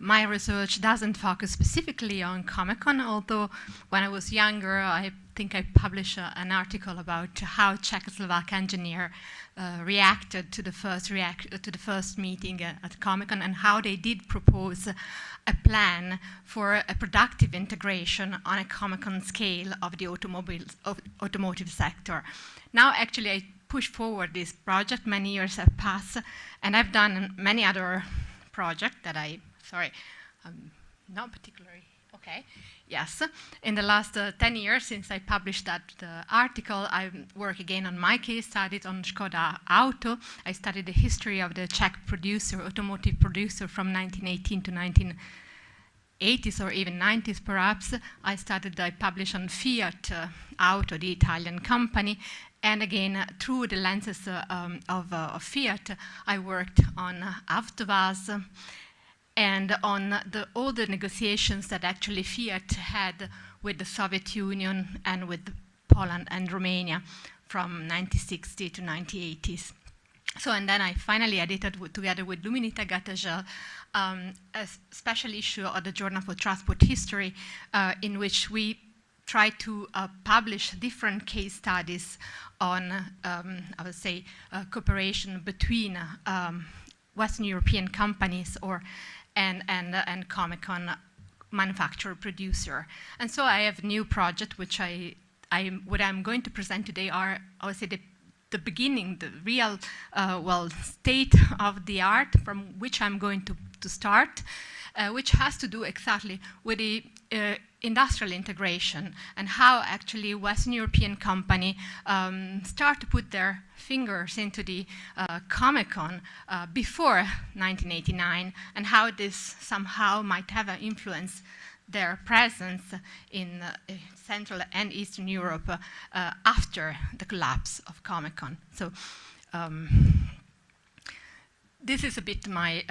my research doesn't focus specifically on Comic-Con, although when I was younger, I think I published an article about how Czechoslovak engineer reacted to the first meeting at Comic-Con, and how they did propose a plan for a productive integration on a Comic-Con scale of the automotive sector. Now, actually, I push forward this project. Many years have passed, and I've done many other projects that not particularly, okay. Yes, in the last 10 years since I published that article, I work again on my case studies on Škoda Auto. I studied the history of the Czech automotive producer from 1918 to 1980s or even 90s perhaps. I published on Fiat Auto, the Italian company. And again, through the lenses of Fiat, I worked on Avtovaz, and on all the negotiations that actually Fiat had with the Soviet Union and with Poland and Romania from 1960 to 1980s. So, and then I finally edited, together with Luminita Gatagel, a special issue of the Journal for Transport History, in which we try to publish different case studies on, I would say, cooperation between Western European companies and Comic-Con manufacturer producer. And so I have a new project, which what I'm going to present today are, I would say, the beginning, the real, state of the art from which I'm going to start, which has to do exactly with the industrial integration and how actually Western European company start to put their fingers into the Comic-Con before 1989, and how this somehow might have influenced their presence in Central and Eastern Europe after the collapse of Comic-Con. So this is a bit my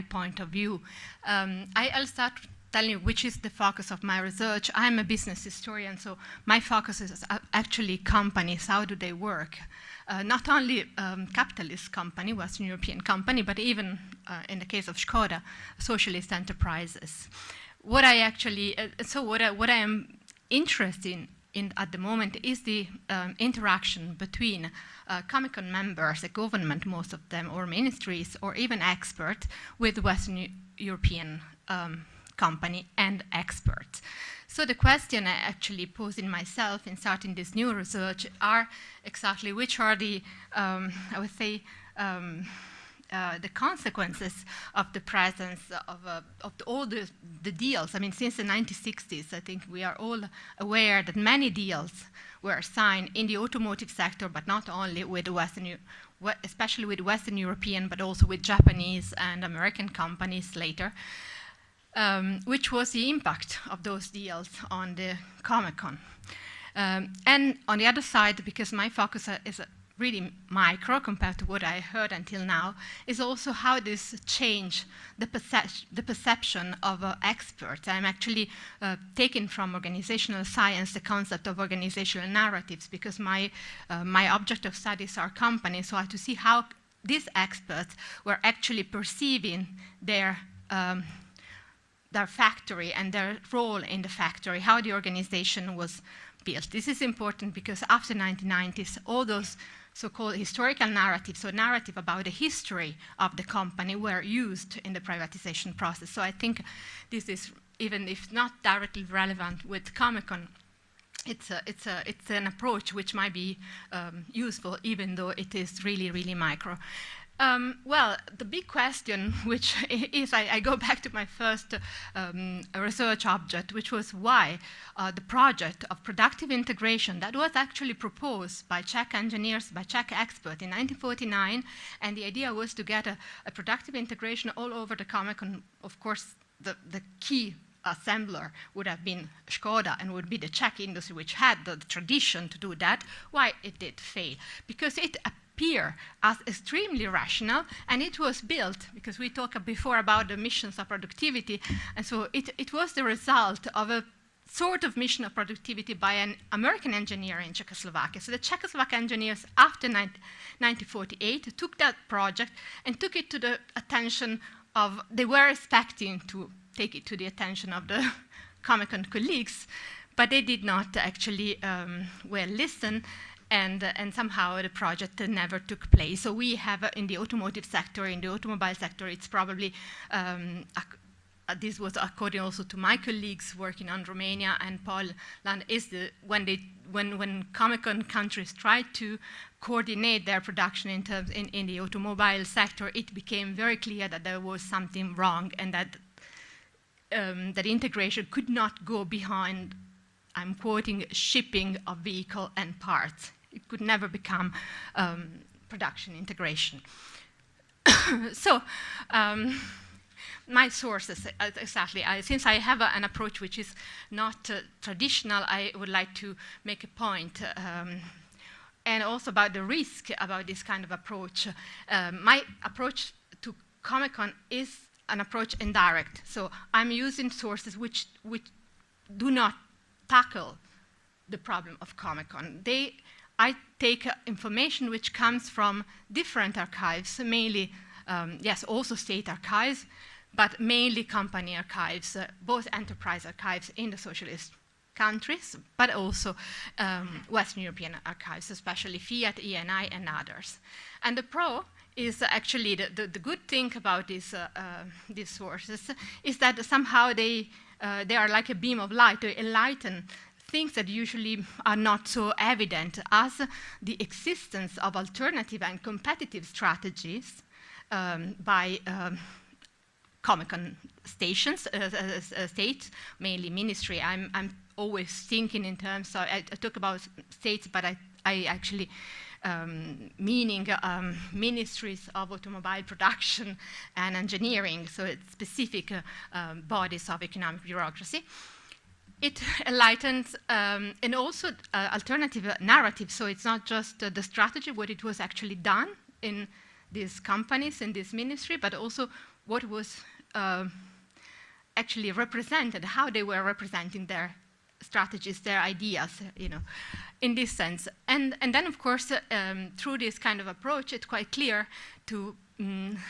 point of view. I'll start telling you which is the focus of my research. I'm a business historian, so my focus is actually companies. How do they work? Not only capitalist company, Western European company, but even in the case of Škoda, socialist enterprises. What I actually, what I am interested in at the moment is the interaction between Comic-Con members, the government, most of them, or ministries, or even experts with Western European company and experts. So the question I actually posed in myself in starting this new research are exactly which are the, I would say, the consequences of the presence of all the deals. I mean, since the 1960s, I think we are all aware that many deals were signed in the automotive sector, but not only with especially with Western European, but also with Japanese and American companies later. Which was the impact of those deals on the Comic-Con. And on the other side, because my focus is really micro compared to what I heard until now, is also how this changed the perception of experts. I'm actually taking from organizational science the concept of organizational narratives, because my object of studies are companies, so I have to see how these experts were actually perceiving their factory and their role in the factory, how the organization was built. This is important because after 1990s, all those so-called historical narratives, so narrative about the history of the company, were used in the privatization process. So I think this is, even if not directly relevant with Comic-Con, it's an approach which might be useful, even though it is really, really micro. Well, the big question, which is, I go back to my first research object, which was why the project of productive integration that was actually proposed by Czech engineers, by Czech experts in 1949, and the idea was to get a productive integration all over the Comic-Con. Of course, the key assembler would have been Škoda and would be the Czech industry, which had the tradition to do that. Why it did fail? Because it appear as extremely rational, and it was built, because we talked before about the missions of productivity, and so it was the result of a sort of mission of productivity by an American engineer in Czechoslovakia. So the Czechoslovak engineers, after 1948, took that project and took it to the attention they were expecting to take it to the attention of the Comecon colleagues, but they did not actually well listen, and somehow the project never took place. So we have in the automotive sector, in the automobile sector, it's probably, this was according also to my colleagues working on Romania and Poland, is when Comecon countries tried to coordinate their production in the automobile sector, it became very clear that there was something wrong, and that integration could not go behind, I'm quoting, shipping of vehicle and parts. It could never become production integration. So my sources, exactly, since I have an approach which is not traditional, I would like to make a point, and also about the risk about this kind of approach. My approach to Comecon is an approach indirect. So I'm using sources which do not tackle the problem of Comecon. I take information which comes from different archives, mainly, yes, also state archives, but mainly company archives, both enterprise archives in the socialist countries, but also Western European archives, especially Fiat, ENI, and others. And the pro is actually the good thing about these sources is that somehow they are like a beam of light to enlighten things that usually are not so evident, as the existence of alternative and competitive strategies by Comecon states, mainly ministry. I'm always thinking in terms of, I talk about states, but I actually meaning ministries of automobile production and engineering, so it's specific bodies of economic bureaucracy. It enlightens and also alternative narrative, so it's not just the strategy, what it was actually done in these companies, in this ministry, but also what was actually represented, how they were representing their strategies, their ideas, you know, in this sense. And then, of course, through this kind of approach, it's quite clear to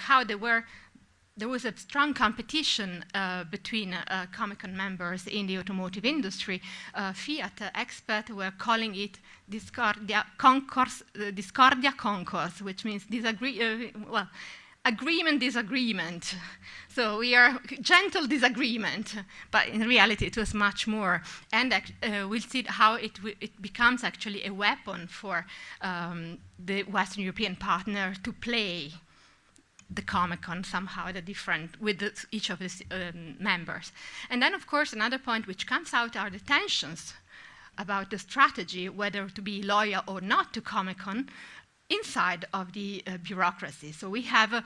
how there was a strong competition between Comecon members in the automotive industry. Fiat experts were calling it discordia concourse, which means agreement, disagreement. So we are gentle disagreement, but in reality it was much more. And we'll see how it becomes actually a weapon for the Western European partner to play the Comecon somehow, with each of its members. And then, of course, another point which comes out are the tensions about the strategy, whether to be loyal or not to Comecon, inside of the bureaucracy. So we have,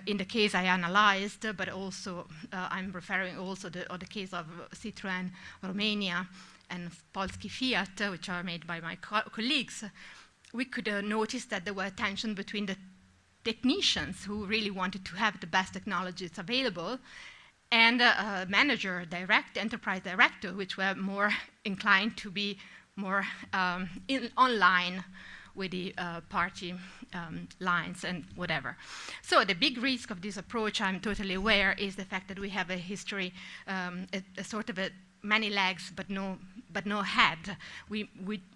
in the case I analyzed, but also I'm referring also to the case of Citroën Romania and Polski Fiat, which are made by my colleagues, we could notice that there were tension between the technicians who really wanted to have the best technologies available, and manager, enterprise director, which were more inclined to be more online with the party lines and whatever. So the big risk of this approach, I'm totally aware, is the fact that we have a history, a sort of many legs but no head.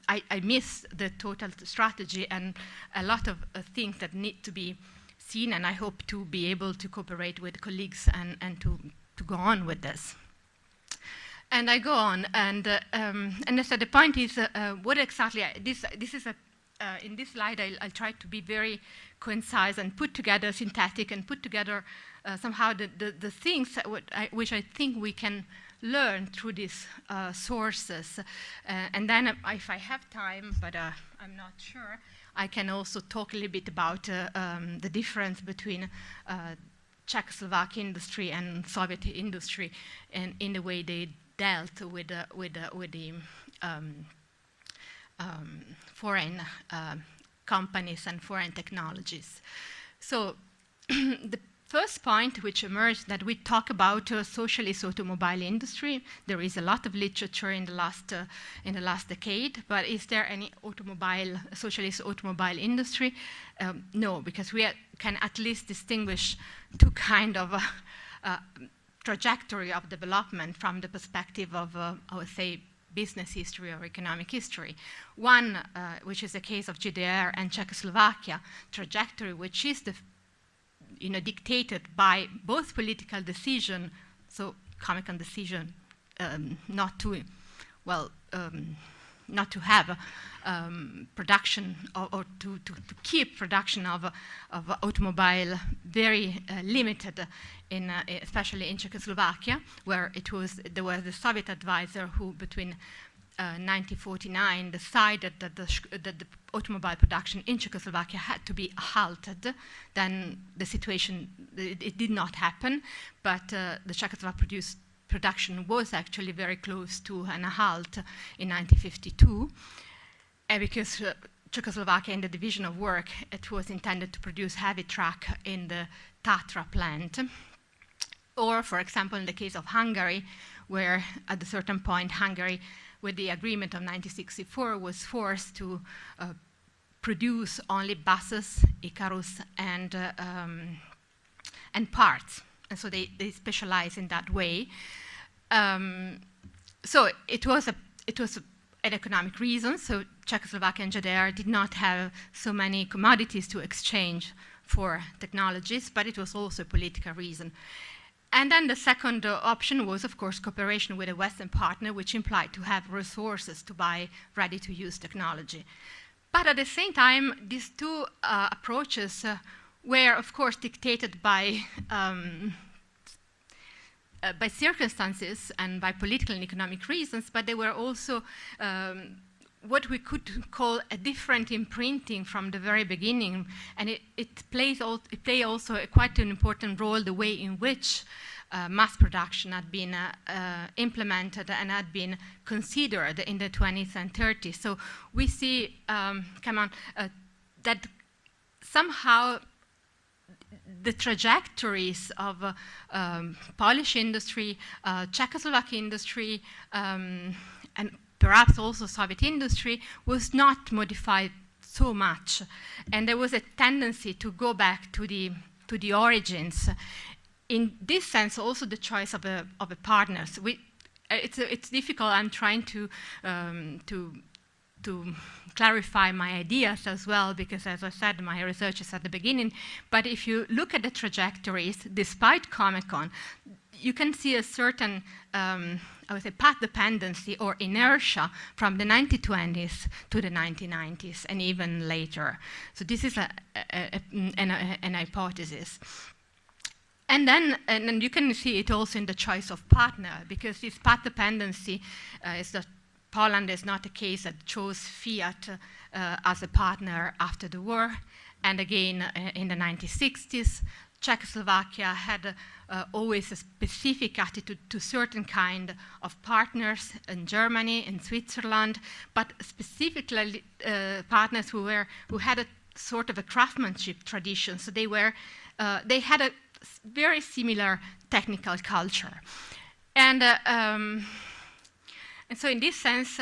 I miss the total strategy and a lot of things that need to be seen, and I hope to be able to cooperate with colleagues and to go on with this. And I go on, and so the point is, what exactly, this is in this slide, I'll try to be very concise and put together synthetic and put together somehow the things which I think we can learn through these sources. And then if I have time, but I'm not sure, I can also talk a little bit about the difference between Czechoslovak industry and Soviet industry and in the way they dealt with the foreign companies and foreign technologies. So first point which emerged that we talk about socialist automobile industry. There is a lot of literature in the last decade, but is there any socialist automobile industry? No, because we can at least distinguish two kind of trajectory of development from the perspective of, I would say, business history or economic history. One, which is the case of GDR and Czechoslovakia, trajectory which is dictated by both political decision, so comical decision not to have production or to keep production of automobile very limited, especially in Czechoslovakia, where there was the Soviet advisor who between 1949 decided that the automobile production in Czechoslovakia had to be halted. Then the situation, it did not happen, but the Czechoslovak production was actually very close to a halt in 1952, because Czechoslovakia in the division of work, it was intended to produce heavy truck in the Tatra plant. Or, for example, in the case of Hungary, where at a certain point Hungary, with the agreement of 1964, was forced to produce only buses, Icarus, and parts. And so they specialize in that way. So it was an economic reason. So Czechoslovakia and GDR did not have so many commodities to exchange for technologies, but it was also a political reason. And then the second option was, of course, cooperation with a Western partner, which implied to have resources to buy ready-to-use technology. But at the same time, these two approaches were, of course, dictated by circumstances and by political and economic reasons, but they were also what we could call a different imprinting from the very beginning, and it played also quite an important role the way in which mass production had been implemented and had been considered in the 20s and 30s. So we see, that somehow the trajectories of Polish industry, Czechoslovak industry, and perhaps also Soviet industry was not modified so much, and there was a tendency to go back to the origins. In this sense, also the choice of a partners. It's difficult. I'm trying to clarify my ideas as well, because as I said, my research is at the beginning. But if you look at the trajectories, despite Comic-Con, you can see a certain, I would say, path dependency or inertia from the 1920s to the 1990s and even later. So this is an hypothesis. And then you can see it also in the choice of partner, because this path dependency is that Poland is not a case that chose Fiat as a partner after the war. And again, in the 1960s, Czechoslovakia had always a specific attitude to certain kind of partners in Germany, in Switzerland, but specifically partners who had a sort of a craftsmanship tradition. So they had a very similar technical culture. And so in this sense,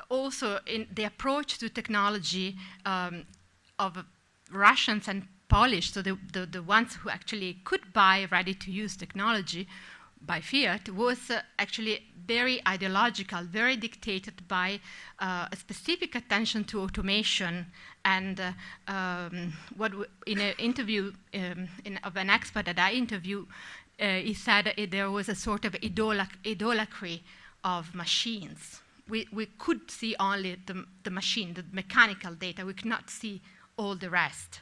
also in the approach to technology of Russians and Polish, so the ones who actually could buy ready-to-use technology by Fiat, was actually very ideological, very dictated by a specific attention to automation. And in an interview of an expert that I interviewed, he said there was a sort of idolatry of machines. We could see only the machine, the mechanical data. We could not see all the rest.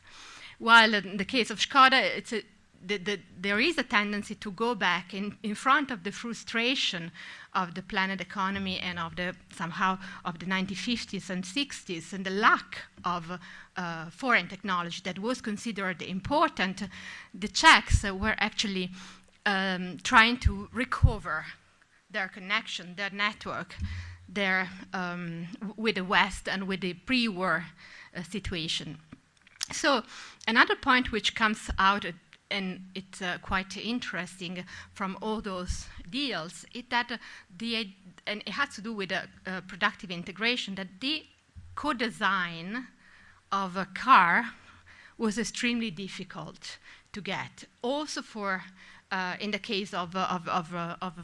While in the case of Škoda, there is a tendency to go back in front of the frustration of the planned economy and somehow of the 1950s and 60s and the lack of foreign technology that was considered important. The Czechs were actually trying to recover their connection, their network, with the West and with the pre-war situation. So another point which comes out and it's quite interesting from all those deals, is that and it has to do with productive integration, that the co-design of a car was extremely difficult to get. Also for, in the case of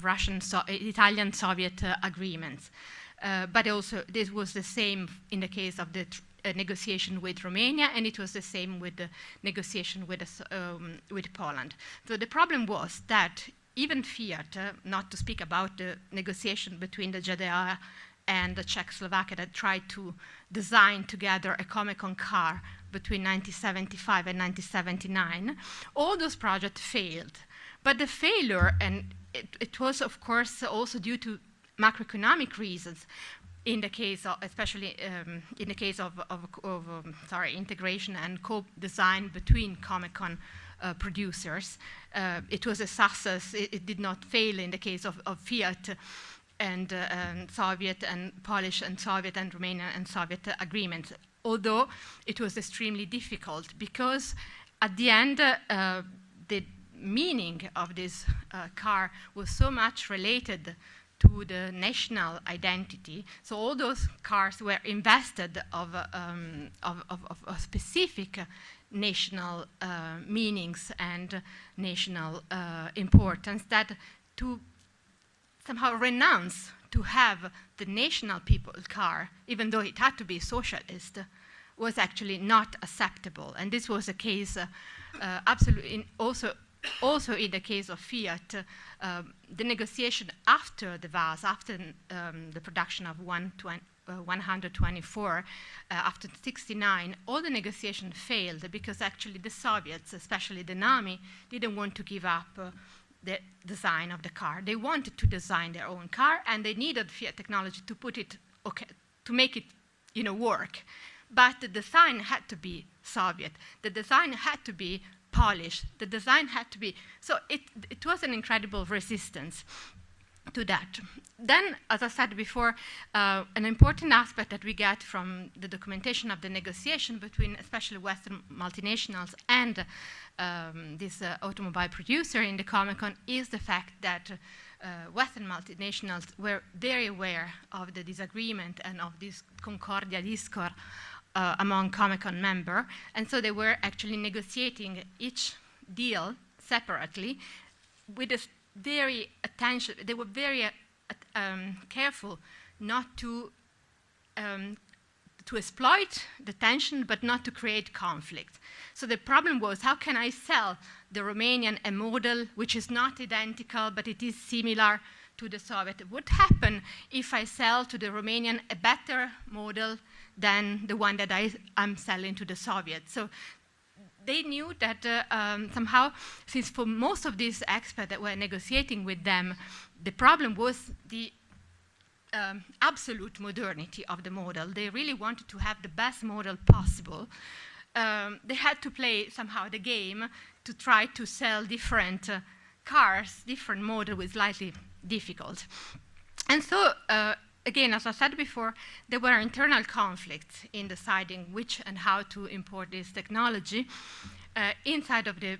Russian, Italian-Soviet agreements. But also this was the same in the case of the negotiation with Romania, and it was the same with the negotiation with Poland. So the problem was that even Fiat, not to speak about the negotiation between the GDR and the Czechoslovakia that tried to design together a Comecon car between 1975 and 1979, all those projects failed. But the failure, and it was of course also due to macroeconomic reasons, in the case of, especially in the case of integration and co-design between Comecon producers. It was a success. It did not fail in the case of Fiat and Soviet and Polish and Soviet and Romanian and Soviet agreements, although it was extremely difficult because at the end the meaning of this car was so much related to the national identity. So all those cars were invested of specific national meanings and national importance, that to somehow renounce to have the national people car, even though it had to be socialist, was actually not acceptable. And this was a case absolutely also in the case of Fiat. The negotiation after the VAS, after the production of 124, after 69, all the negotiation failed because actually the Soviets, especially the NAMI, didn't want to give up the design of the car. They wanted to design their own car, and they needed Fiat technology to put it, to make it, work. But the design had to be Soviet. The design had to be Polish. The design had to be, so it was an incredible resistance to that. Then, as I said before, an important aspect that we get from the documentation of the negotiation between especially Western multinationals and this automobile producer in the Comecon is the fact that Western multinationals were very aware of the disagreement and of this Concordia Discord among Comecon members, and so they were actually negotiating each deal separately with a very attention. They were very careful not to exploit the tension, but not to create conflict. So the problem was, how can I sell the Romanian a model which is not identical, but it is similar to the Soviet? What happens if I sell to the Romanian a better model than the one that I'm selling to the Soviets? So they knew that somehow, since for most of these experts that were negotiating with them, the problem was the absolute modernity of the model. They really wanted to have the best model possible. They had to play somehow the game to try to sell different cars, different models, was slightly difficult. And so, again, as I said before, there were internal conflicts in deciding which and how to import this technology inside of the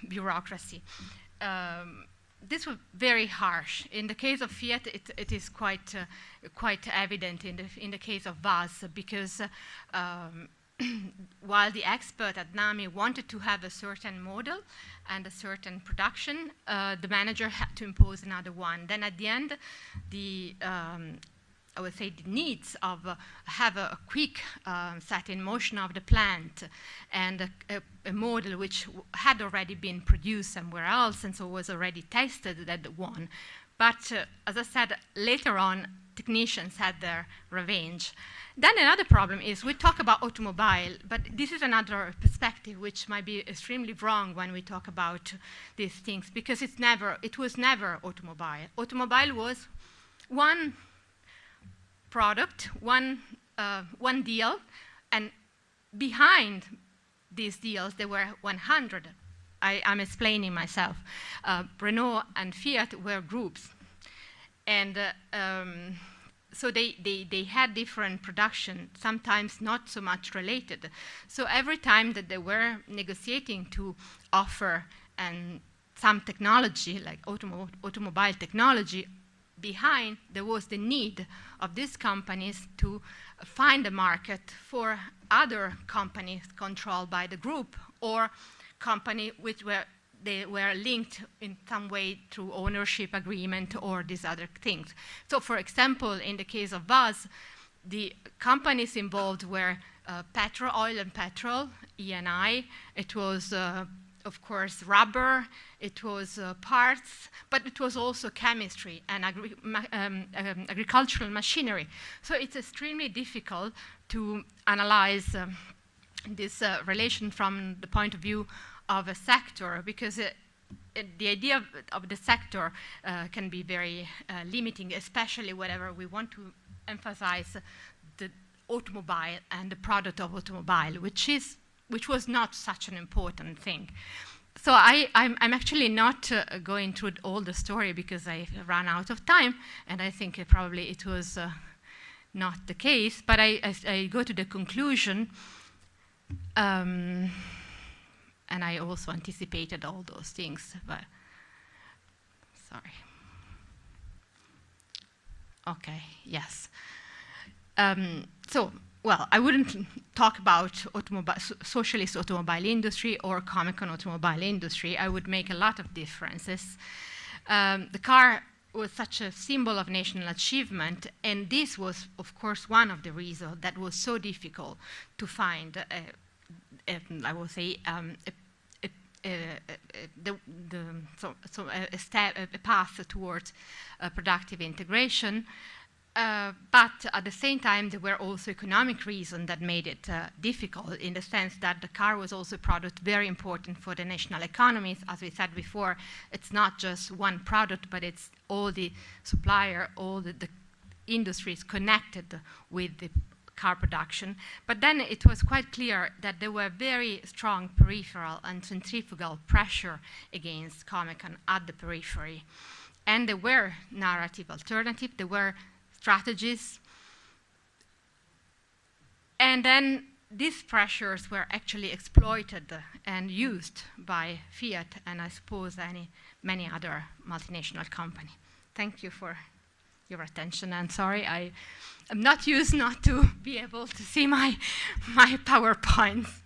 bureaucracy. This was very harsh. In the case of Fiat, it is quite evident in the case of VAS, because while the expert at NAMI wanted to have a certain model and a certain production, the manager had to impose another one. Then at the end, I would say the needs of have a quick set in motion of the plant and a model which had already been produced somewhere else and so was already tested, that one. But as I said, later on, technicians had their revenge. Then another problem is we talk about automobile, but this is another perspective which might be extremely wrong when we talk about these things, because it was never automobile. Automobile was one product, one deal, and behind these deals there were 100. I'm explaining myself. Renault and Fiat were groups, and so they had different production, sometimes not so much related. So every time that they were negotiating to offer some technology, like automobile technology, behind there was the need of these companies to find a market for other companies controlled by the group or company which they were linked in some way through ownership agreement or these other things. So for example, in the case of Buzz, the companies involved were oil and petrol, E&I. It was, of course, rubber. It was parts, but it was also chemistry and agricultural machinery. So it's extremely difficult to analyze this relation from the point of view of a sector, because the idea of the sector can be very limiting, especially whenever we want to emphasize the automobile and the product of automobile, which was not such an important thing. So I'm actually not going through all the story because I ran out of time, and I think probably it was not the case, but I go to the conclusion. And I also anticipated all those things, but sorry. Okay, yes. So, well, I wouldn't talk about socialist automobile industry or Comic-Con automobile industry. I would make a lot of differences. The car was such a symbol of national achievement, and this was, of course, one of the reasons that was so difficult to find I will say a path towards productive integration. But at the same time, there were also economic reasons that made it difficult, in the sense that the car was also a product very important for the national economies. As we said before, it's not just one product, but it's all the supplier, all the industries connected with the car production. But then it was quite clear that there were very strong peripheral and centrifugal pressure against Comic-Con at the periphery. And there were narrative alternatives, there were strategies. And then these pressures were actually exploited and used by Fiat and I suppose many other multinational companies. Thank you for your attention, and sorry, I'm not used not to be able to see my PowerPoints.